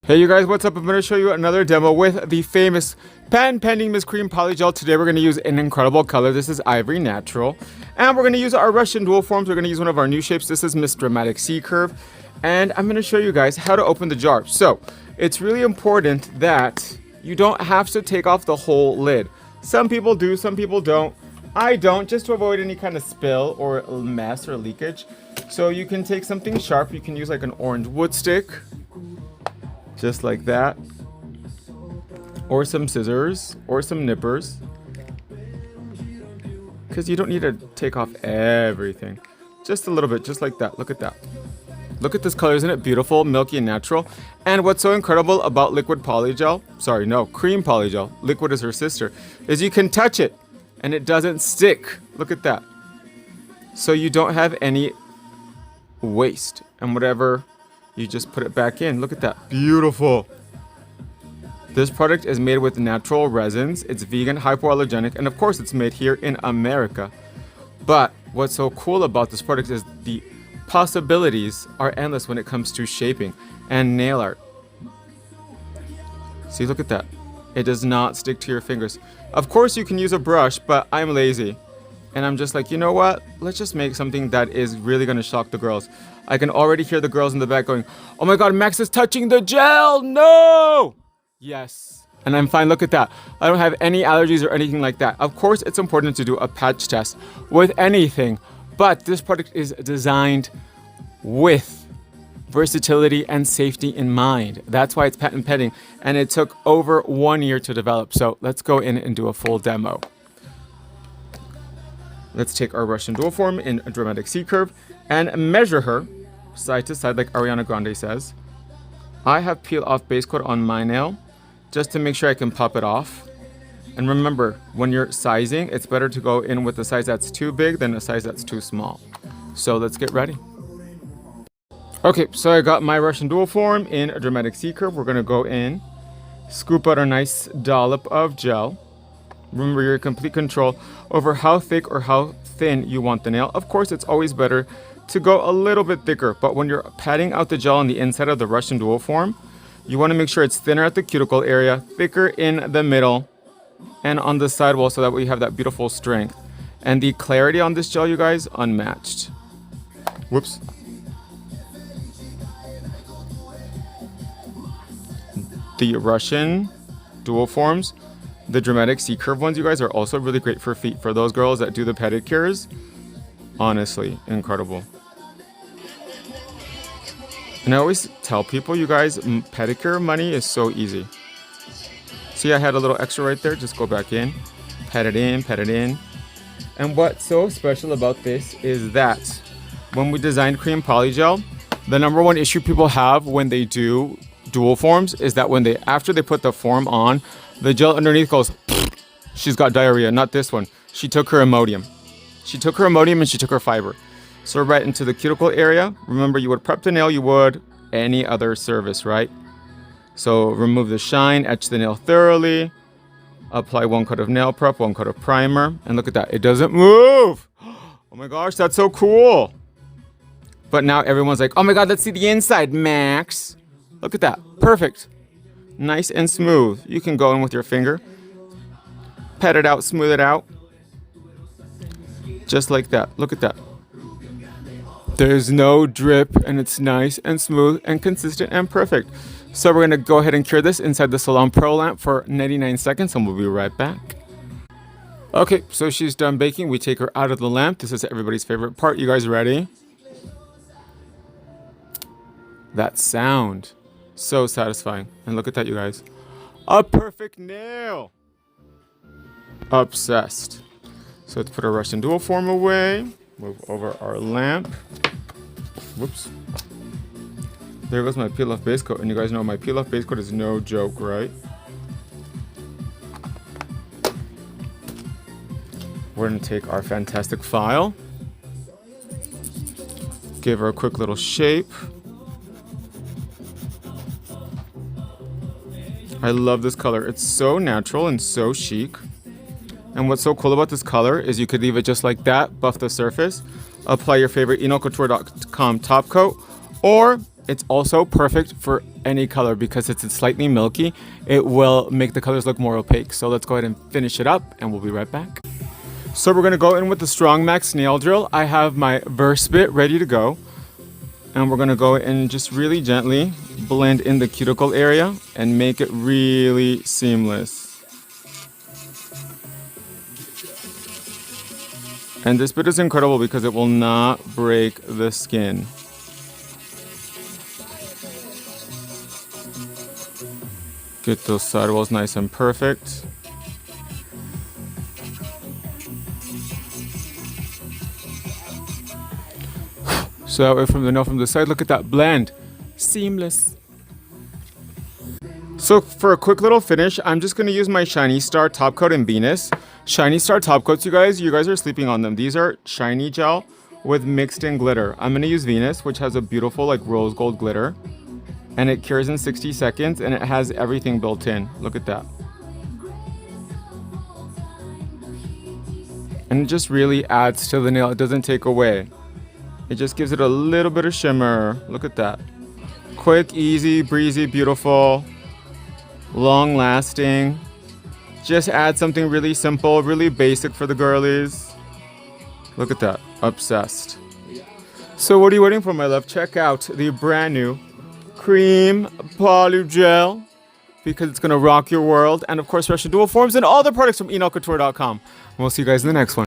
Hey you guys, what's up? I'm going to show you another demo with the famous patent pending Miss Cream Poli Gel. Today we're going to use an incredible color. This is Ivory Natural. And we're going to use our Russian dual forms. We're going to use one of our new shapes. This is Miss Dramatic C Curve. And I'm going to show you guys how to open the jar. So it's really important that you don't have to take off the whole lid. Some people do, some people don't. I don't, just to avoid any kind of spill or mess or leakage. So you can take something sharp. You can use like an orange wood stick. Just like that, or some scissors, or some nippers, because you don't need to take off everything. Just a little bit, just like that. Look at that. Look at this color, isn't it beautiful, milky and natural? And what's so incredible about liquid polygel, cream polygel, liquid is her sister, is you can touch it and it doesn't stick. Look at that. So you don't have any waste, and whatever, you just put it back in. Look at that. Beautiful. This product is made with natural resins. It's vegan, hypoallergenic, and of course it's made here in America. But what's so cool about this product is the possibilities are endless when it comes to shaping and nail art. See, look at that. It does not stick to your fingers. Of course you can use a brush, but I'm lazy. And I'm just like, you know what? Let's just make something that is really going to shock the girls. I can already hear the girls in the back going, oh my God, Max is touching the gel. No! Yes. And I'm fine. Look at that. I don't have any allergies or anything like that. Of course, it's important to do a patch test with anything. But this product is designed with versatility and safety in mind. That's why it's patent pending. And it took over 1 year to develop. So let's go in and do a full demo. Let's take our Russian dual form in a dramatic C curve and measure her side to side like Ariana Grande says. I have peel off base coat on my nail just to make sure I can pop it off. And remember, when you're sizing, it's better to go in with a size that's too big than a size that's too small. So let's get ready. Okay, so I got my Russian dual form in a dramatic C curve. We're gonna go in, scoop out a nice dollop of gel. Remember, you're in complete control over how thick or how thin you want the nail. Of course, it's always better to go a little bit thicker, but when you're patting out the gel on the inside of the Russian dual form, you want to make sure it's thinner at the cuticle area, thicker in the middle, and on the sidewall so that way you have that beautiful strength. And the clarity on this gel, you guys, unmatched. Whoops. The Russian dual forms, the dramatic C curve ones, you guys, are also really great for feet. For those girls that do the pedicures, honestly, incredible. And I always tell people, you guys, pedicure money is so easy. See, I had a little extra right there. Just go back in, pat it in, pat it in. And what's so special about this is that when we designed Cream Poli Gel, the #1 issue people have when they do dual forms is that after they put the form on, the gel underneath goes, she's got diarrhea. Not this one. She took her Imodium. She took her Imodium and she took her fiber. So right into the cuticle area. Remember, you would prep the nail, you would any other service, right? So remove the shine, etch the nail thoroughly, apply 1 coat of nail prep, 1 coat of primer, and look at that. It doesn't move. Oh my gosh, that's so cool. But now everyone's like, oh my God, let's see the inside, Max. Look at that. Perfect. Nice and smooth. You can go in with your finger, pat it out, smooth it out. Just like that. Look at that. There's no drip, and it's nice and smooth and consistent and perfect. So we're going to go ahead and cure this inside the Salon Pro lamp for 99 seconds, and we'll be right back. Okay, so she's done baking. We take her out of the lamp. This is everybody's favorite part. You guys ready? That sound. So satisfying. And look at that, you guys. A perfect nail. Obsessed. So let's put our Russian dual form away. Move over our lamp. Whoops. There goes my peel off base coat. And you guys know my peel off base coat is no joke, right? We're going to take our fantastic file. Give her a quick little shape. I love this color. It's so natural and so chic. And what's so cool about this color is you could leave it just like that, buff the surface, apply your favorite EnoCouture.com top coat, or it's also perfect for any color because it's slightly milky. It will make the colors look more opaque. So let's go ahead and finish it up and we'll be right back. So we're going to go in with the Strong Max nail drill. I have my Verse bit ready to go. And we're going to go and just really gently blend in the cuticle area and make it really seamless. And this bit is incredible because it will not break the skin. Get those sidewalls nice and perfect. So that way from the side, look at that blend. Seamless. So for a quick little finish, I'm just going to use my Shiny Star Top Coat in Venus. Shiny Star Top Coats, you guys are sleeping on them. These are shiny gel with mixed in glitter. I'm going to use Venus, which has a beautiful like rose gold glitter. And it cures in 60 seconds and it has everything built in. Look at that. And it just really adds to the nail. It doesn't take away. It just gives it a little bit of shimmer. Look at that. Quick, easy, breezy, beautiful, long lasting. Just add something really simple, really basic for the girlies. Look at that. Obsessed. So what are you waiting for, my love? Check out the brand new Cream Poli Gel because it's going to rock your world. And of course, Russian Dual Forms and all the products from ENOCouture.com. We'll see you guys in the next one.